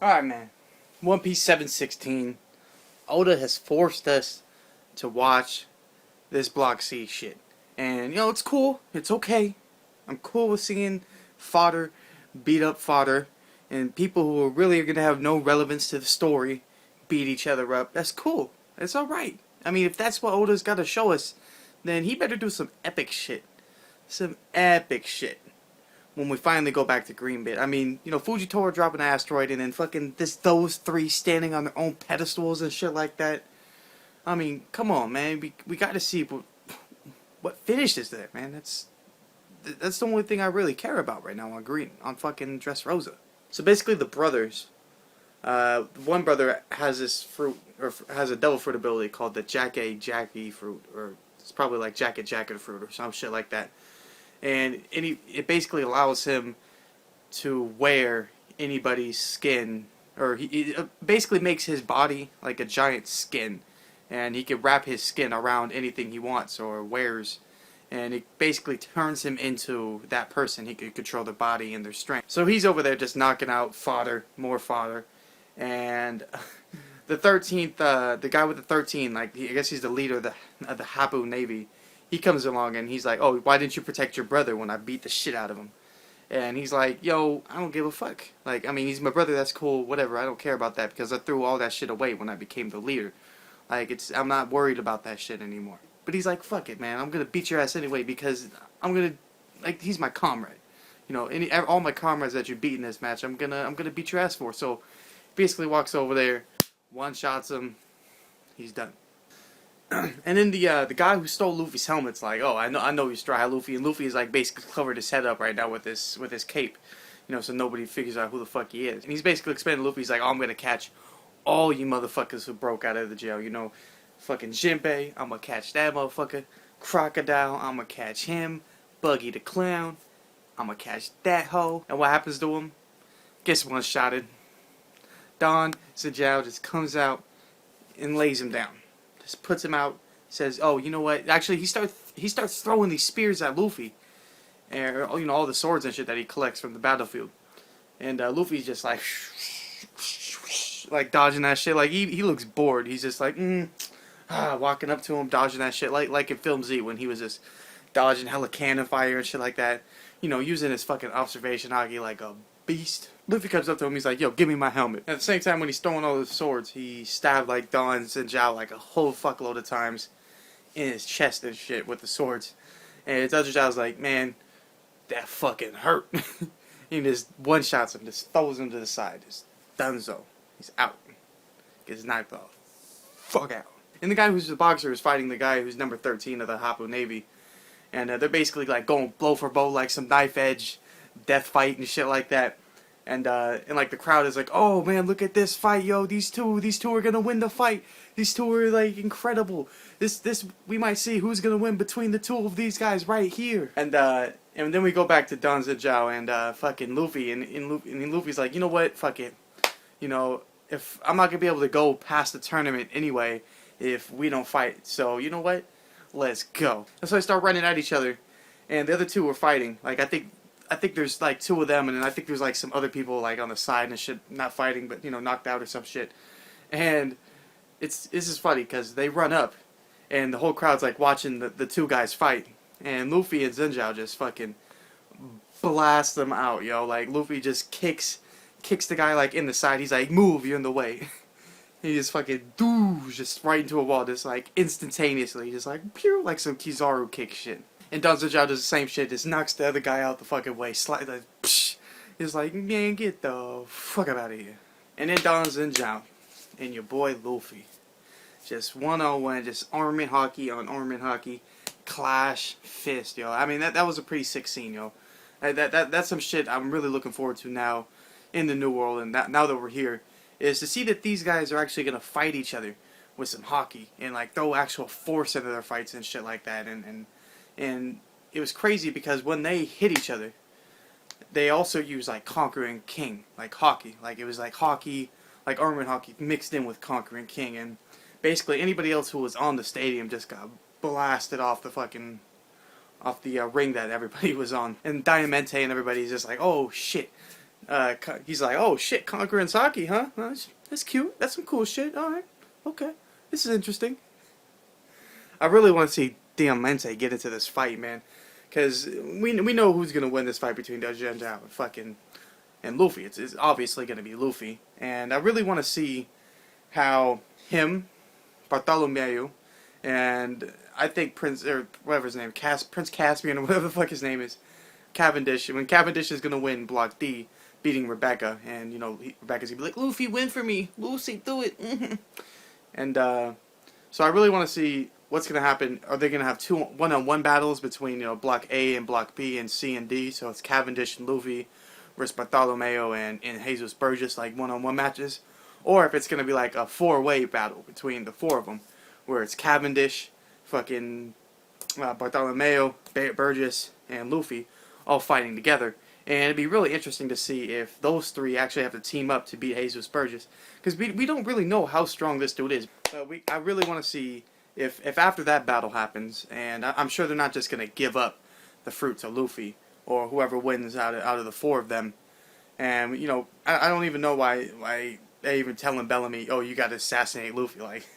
Alright, man. One Piece 716. Oda has forced us to watch this Block C shit. And, it's cool. It's okay. I'm cool with seeing fodder, beat up fodder, and people who are really going to have no relevance to the story beat each other up. That's cool. It's alright. I mean, if that's what Oda's got to show us, then he better do some epic shit. Some epic shit. When we finally go back to Greenbit. I mean, Fujitora dropping an asteroid and then fucking those three standing on their own pedestals and shit like that. I mean, come on, man. We got to see what finishes there, man. That's the only thing I really care about right now on fucking Dressrosa. So basically, the brothers. One brother has this fruit, or has a devil fruit ability called the Jackie fruit, or it's probably like Jacket fruit or some shit like that. And it basically allows him to wear anybody's skin, or it basically makes his body like a giant skin, and he can wrap his skin around anything he wants or wears, and it basically turns him into that person. He can control their body and their strength. So he's over there just knocking out fodder, more fodder, and the 13th, the guy with the 13, I guess he's the leader of the Hapu Navy. He comes along and he's like, "Oh, why didn't you protect your brother when I beat the shit out of him?" And he's like, "Yo, I don't give a fuck. Like, I mean, he's my brother. That's cool. Whatever. I don't care about that because I threw all that shit away when I became the leader. Like, I'm not worried about that shit anymore." But he's like, "Fuck it, man. I'm gonna beat your ass anyway because he's my comrade. All my comrades that you beat in this match, I'm gonna beat your ass for." So, basically walks over there, one shots him, he's done. And then the guy who stole Luffy's helmet's like, "Oh, I know you're Straw Hat Luffy," and Luffy is like basically covered his head up right now with his cape, so nobody figures out who the fuck he is. And he's basically explaining to Luffy, he's like, "Oh, I'm gonna catch all you motherfuckers who broke out of the jail. Fucking Jinbei, I'm gonna catch that motherfucker. Crocodile, I'm gonna catch him. Buggy the Clown, I'm gonna catch that hoe." And what happens to him? Gets one shotted. Don Zhao just comes out and lays him down. Just puts him out, says, "Oh, you know what?" Actually, he starts throwing these spears at Luffy, and all the swords and shit that he collects from the battlefield. And Luffy's just like dodging that shit. Like he looks bored. He's just like walking up to him, dodging that shit, like in Film Z when he was just dodging hella cannon fire and shit like that. Using his fucking observation haki like a beast. Luffy comes up to him, he's like, "Yo, give me my helmet." At the same time, when he's throwing all those swords, he stabbed like Don Zhao like a whole fuckload of times in his chest and shit with the swords. And Don Zhao's like, "Man, that fucking hurt." He just one shots him, just throws him to the side, just donezo. He's out. Gets knifed off. Fuck out. And the guy who's the boxer is fighting the guy who's number 13 of the Hapu Navy. And they're basically like going blow for blow, like some knife edge death fight and shit like that. And like the crowd is like, "Oh man, look at this fight, yo! These two are gonna win the fight. These two are like incredible. This we might see who's gonna win between the two of these guys right here." And then we go back to Don Zhao and fucking Luffy, and Luffy's like, "You know what? Fuck it. If I'm not gonna be able to go past the tournament anyway, if we don't fight, so you know what? Let's go." And so they start running at each other, and the other two were fighting. Like I think there's like two of them, and then I think there's like some other people like on the side and shit, not fighting, but knocked out or some shit. And this is funny because they run up, and the whole crowd's like watching the two guys fight, and Luffy and Zenjao just fucking blast them out, yo. Like Luffy just kicks the guy like in the side. He's like, "Move, you're in the way." He just fucking just right into a wall, just like instantaneously, just like pew, like some Kizaru kick shit. And Don Zhao does the same shit, just knocks the other guy out the fucking way, like, psh. He's like, "Man, get the fuck out of here." And then Don Zhao and your boy Luffy, just one-on-one, just armament hockey on armament hockey, clash fist, yo. I mean that was a pretty sick scene, yo. That's some shit I'm really looking forward to now in the New World, and now that we're here, is to see that these guys are actually gonna fight each other with some hockey and like throw actual force into their fights and shit like that. And it was crazy because when they hit each other, they also used like Conquering King, like hockey. Like it was like hockey, like armament hockey mixed in with Conquering King. And basically anybody else who was on the stadium just got blasted off the ring that everybody was on. And Diamante and everybody's just like, "Oh shit, he's like, oh shit, Conqueror and Saki, huh? That's cute. That's some cool shit. All right, okay, this is interesting. I really want to see Diamante get into this fight, man, because we know who's gonna win this fight between Zhang Zhao and fucking and Luffy. It's obviously gonna be Luffy, and I really want to see how him, Bartholomew, and I think Prince or whatever his name, Prince Caspian or whatever the fuck his name is, Cavendish. When Cavendish is gonna win Block D, beating Rebecca, and you know Rebecca's gonna be like, Luffy, win for me, Lucy, do it. And so I really want to see what's gonna happen. Are they gonna have two one-on-one battles between Block A and Block B and C and D? So it's Cavendish and Luffy versus Bartholomew and Jesus Burgess, like one-on-one matches, or if it's gonna be like a four-way battle between the four of them, where it's Cavendish, fucking Bartholomew, Burgess, and Luffy all fighting together. And it'd be really interesting to see if those three actually have to team up to beat Jesus Burgess, because we don't really know how strong this dude is. But I really want to see if after that battle happens, and I'm sure they're not just gonna give up the fruit to Luffy or whoever wins out of the four of them. And I don't even know why they even telling Bellamy, oh, you got to assassinate Luffy. Like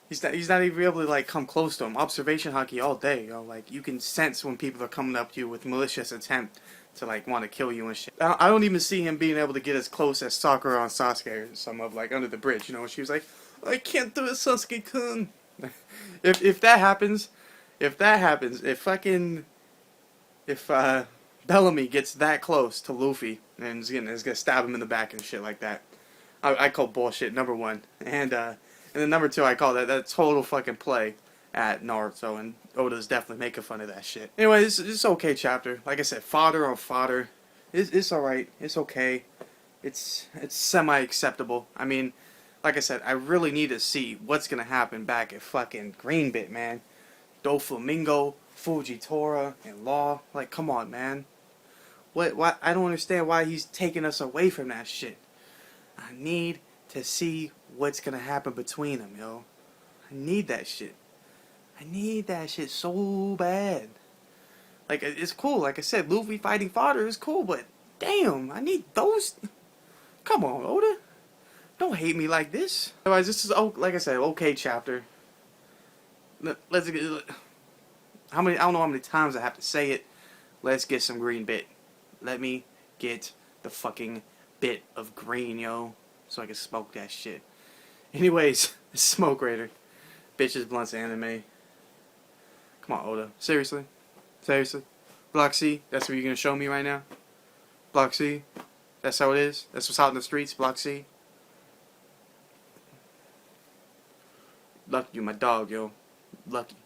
he's not even able to like come close to him. Observation hockey all day. Like you can sense when people are coming up to you with malicious intent to like want to kill you and shit. I don't even see him being able to get as close as Sakura on Sasuke or some of like Under the Bridge. She was like, I can't do it, Sasuke-kun. if that happens, if Bellamy gets that close to Luffy and is gonna stab him in the back and shit like that, I call bullshit, number one. And then number two, I call that total fucking play at Naruto, and Oda's definitely making fun of that shit. Anyway, this is okay chapter. Like I said, fodder on fodder. It's alright. It's okay. It's semi-acceptable. I mean, like I said, I really need to see what's gonna happen back at fucking Greenbit, man. Doflamingo, Fujitora, and Law. Like, come on, man. What? I don't understand why he's taking us away from that shit. I need to see what's gonna happen between them, yo. I need that shit. I need that shit so bad. Like, it's cool. Like I said, Luffy fighting fodder is cool, but damn, I need those. Come on, Oda. Don't hate me like this. Otherwise, this is, like I said, okay chapter. Let's get. I don't know how many times I have to say it. Let's get some green bit. Let me get the fucking bit of green, yo, so I can smoke that shit. Anyways, Smoke Raider. Bitches, Blunts, Anime. Come on, Oda. Seriously? Block C, that's what you're gonna show me right now? Block C? That's how it is? That's what's out in the streets, Block C? Lucky you, my dog, yo. Lucky.